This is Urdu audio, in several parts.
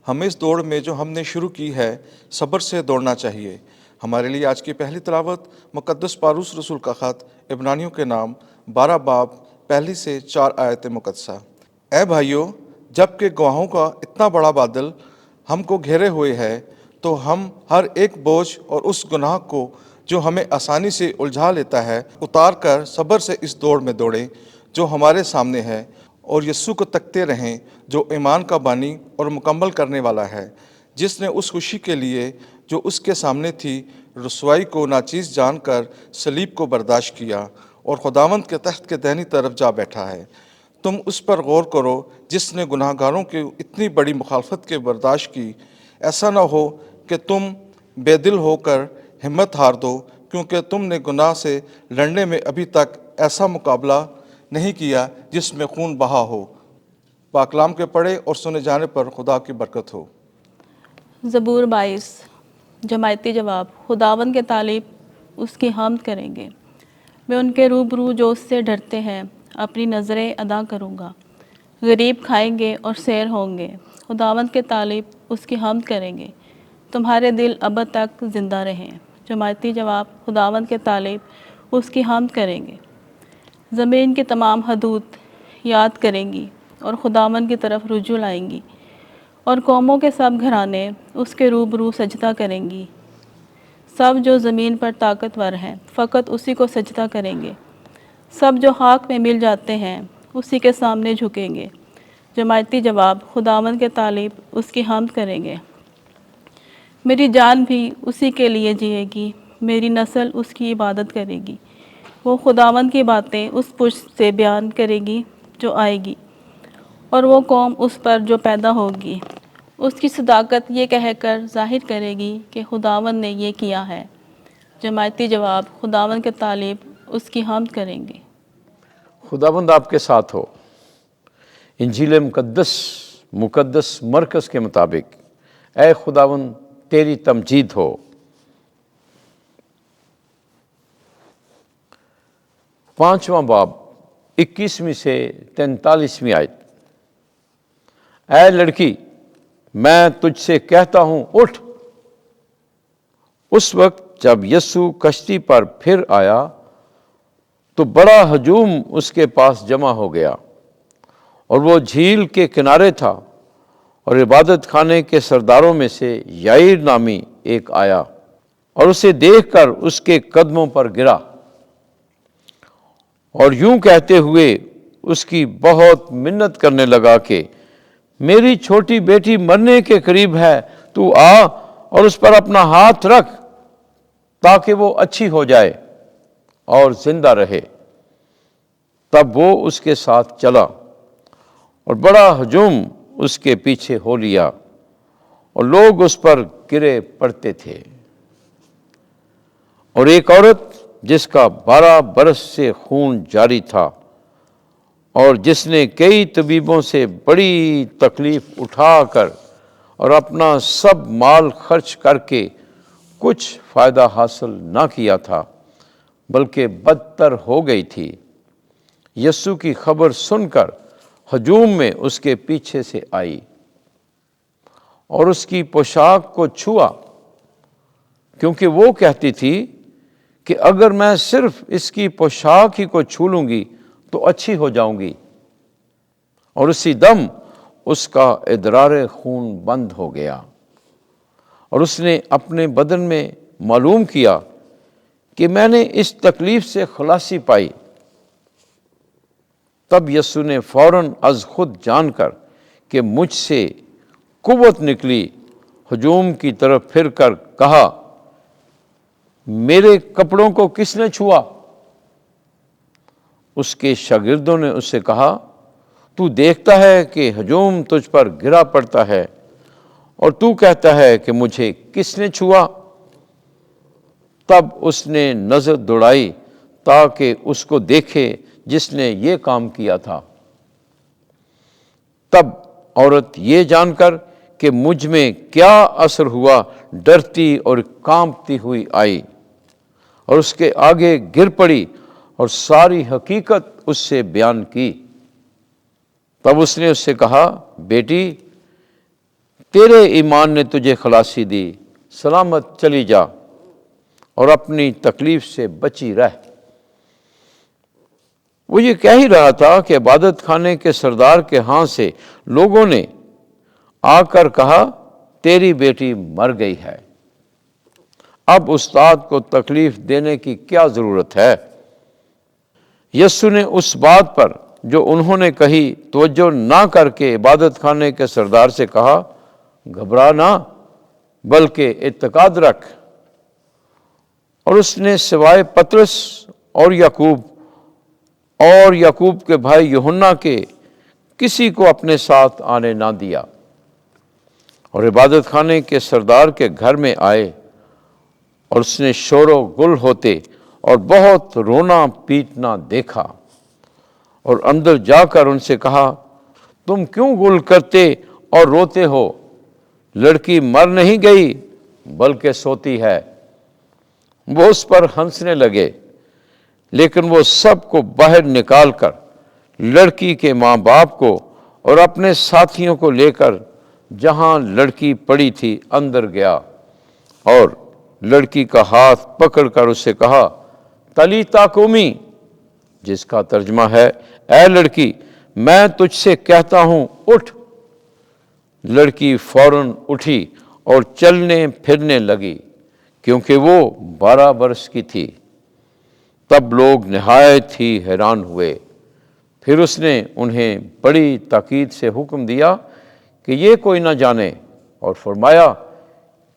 ہمیں اس دوڑ میں جو ہم نے شروع کی ہے صبر سے دوڑنا چاہیے۔ ہمارے لیے آج کی پہلی تلاوت مقدس پالوس رسول کا خط عبرانیوں کے نام 12 باب 1 سے 4 آیت مقدسہ۔ اے بھائیو، جب کہ گواہوں کا اتنا بڑا بادل ہم کو گھیرے ہوئے ہے تو ہم ہر ایک بوجھ اور اس گناہ کو جو ہمیں آسانی سے الجھا لیتا ہے اتار کر صبر سے اس دوڑ میں دوڑیں جو ہمارے سامنے ہے، اور یسوع کو تکتے رہیں جو ایمان کا بانی اور مکمل کرنے والا ہے، جس نے اس خوشی کے لیے جو اس کے سامنے تھی رسوائی کو ناچیز جان کر صلیب کو برداشت کیا اور خداوند کے تخت کے دہنی طرف جا بیٹھا ہے۔ تم اس پر غور کرو جس نے گناہ گاروں کی اتنی بڑی مخالفت کے برداشت کی۔ ایسا نہ ہو کہ تم بے دل ہو کر ہمت ہار دو، کیونکہ تم نے گناہ سے لڑنے میں ابھی تک ایسا مقابلہ نہیں کیا جس میں خون بہا ہو۔ پاک کلام کے پڑھے اور سنے جانے پر خدا کی برکت ہو۔ زبور 22 جماعتی جواب۔ خداوند کے طالب اس کی حمد کریں گے، میں ان کے روبرو جو اس سے ڈرتے ہیں اپنی نظریں ادا کروں گا۔ غریب کھائیں گے اور سیر ہوں گے، خداوند کے طالب اس کی حمد کریں گے، تمہارے دل ابد تک زندہ رہیں۔ جماعتی جواب۔ خداوند کے طالب اس کی حمد کریں گے، زمین کی تمام حدود یاد کریں گی اور خداوند کی طرف رجوع لائیں گی، اور قوموں کے سب گھرانے اس کے روبرو سجدہ کریں گی۔ سب جو زمین پر طاقتور ہیں فقط اسی کو سجدہ کریں گے، سب جو خاک میں مل جاتے ہیں اسی کے سامنے جھکیں گے۔ جماعتی جواب۔ خداوند کے طالب اس کی حمد کریں گے، میری جان بھی اسی کے لیے جیے گی، میری نسل اس کی عبادت کرے گی۔ وہ خداوند کی باتیں اس پشت سے بیان کرے گی جو آئے گی، اور وہ قوم اس پر جو پیدا ہوگی اس کی صداقت یہ کہہ کر ظاہر کرے گی کہ خداوند نے یہ کیا ہے۔ جماعتی جواب۔ خداوند کے طالب اس کی حمد کریں گے۔ خداوند آپ کے ساتھ ہو۔ انجیل مقدس مرکز کے مطابق اے خداوند تیری تمجید ہو۔ پانچواں باب 21ویں سے 43ویں آیت۔ اے لڑکی، میں تجھ سے کہتا ہوں اٹھ۔ اس وقت جب یسوع کشتی پر پھر آیا تو بڑا ہجوم اس کے پاس جمع ہو گیا، اور وہ جھیل کے کنارے تھا، اور عبادت خانے کے سرداروں میں سے یائیر نامی ایک آیا اور اسے دیکھ کر اس کے قدموں پر گرا، اور یوں کہتے ہوئے اس کی بہت منت کرنے لگا کہ میری چھوٹی بیٹی مرنے کے قریب ہے، تو آ اور اس پر اپنا ہاتھ رکھ تاکہ وہ اچھی ہو جائے اور زندہ رہے۔ تب وہ اس کے ساتھ چلا، اور بڑا ہجوم اس کے پیچھے ہو لیا، اور لوگ اس پر گرے پڑتے تھے۔ اور ایک عورت جس کا 12 برس سے خون جاری تھا، اور جس نے کئی طبیبوں سے بڑی تکلیف اٹھا کر اور اپنا سب مال خرچ کر کے کچھ فائدہ حاصل نہ کیا تھا بلکہ بدتر ہو گئی تھی، یسوع کی خبر سن کر ہجوم میں اس کے پیچھے سے آئی اور اس کی پوشاک کو چھوا، کیونکہ وہ کہتی تھی کہ اگر میں صرف اس کی پوشاک ہی کو چھو لوں گی تو اچھی ہو جاؤں گی، اور اسی دم اس کا ادرار خون بند ہو گیا، اور اس نے اپنے بدن میں معلوم کیا کہ میں نے اس تکلیف سے خلاصی پائی۔ تب یسوع نے فوراً از خود جان کر کہ مجھ سے قوت نکلی، ہجوم کی طرف پھر کر کہا، میرے کپڑوں کو کس نے چھوا؟ اس کے شاگردوں نے اس سے کہا، تو دیکھتا ہے کہ ہجوم تجھ پر گرا پڑتا ہے، اور تو کہتا ہے کہ مجھے کس نے چھوا؟ تب اس نے نظر دوڑائی تاکہ اس کو دیکھے جس نے یہ کام کیا تھا۔ تب عورت یہ جان کر کہ مجھ میں کیا اثر ہوا ڈرتی اور کانپتی ہوئی آئی اور اس کے آگے گر پڑی اور ساری حقیقت اس سے بیان کی۔ تب اس نے اس سے کہا، بیٹی تیرے ایمان نے تجھے خلاصی دی، سلامت چلی جا اور اپنی تکلیف سے بچی رہ۔ وہ یہ کہہ ہی رہا تھا کہ عبادت خانے کے سردار کے ہاں سے لوگوں نے آ کر کہا تیری بیٹی مر گئی ہے۔ اب استاد کو تکلیف دینے کی کیا ضرورت ہے؟ یسوع نے اس بات پر جو انہوں نے کہی توجہ نہ کر کے عبادت خانے کے سردار سے کہا گھبرا نہ بلکہ اعتقاد رکھ۔ اور اس نے سوائے پطرس اور یعقوب کے بھائی یوحنا کے کسی کو اپنے ساتھ آنے نہ دیا، اور عبادت خانے کے سردار کے گھر میں آئے، اور اس نے شور و گل ہوتے اور بہت رونا پیٹنا دیکھا، اور اندر جا کر ان سے کہا تم کیوں گل کرتے اور روتے ہو؟ لڑکی مر نہیں گئی بلکہ سوتی ہے۔ وہ اس پر ہنسنے لگے، لیکن وہ سب کو باہر نکال کر لڑکی کے ماں باپ کو اور اپنے ساتھیوں کو لے کر جہاں لڑکی پڑی تھی اندر گیا، اور لڑکی کا ہاتھ پکڑ کر اسے کہا تلیتا کومی، جس کا ترجمہ ہے اے لڑکی میں تجھ سے کہتا ہوں اٹھ۔ لڑکی فوراً اٹھی اور چلنے پھرنے لگی، کیونکہ وہ 12 برس کی تھی۔ تب لوگ نہایت ہی حیران ہوئے۔ پھر اس نے انہیں بڑی تاکید سے حکم دیا کہ یہ کوئی نہ جانے، اور فرمایا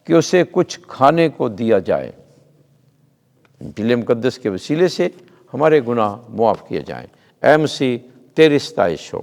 کہ اسے کچھ کھانے کو دیا جائے۔ انجیل مقدس کے وسیلے سے ہمارے گناہ معاف کیے جائیں۔ اے مسیح تیری ستائش ہو۔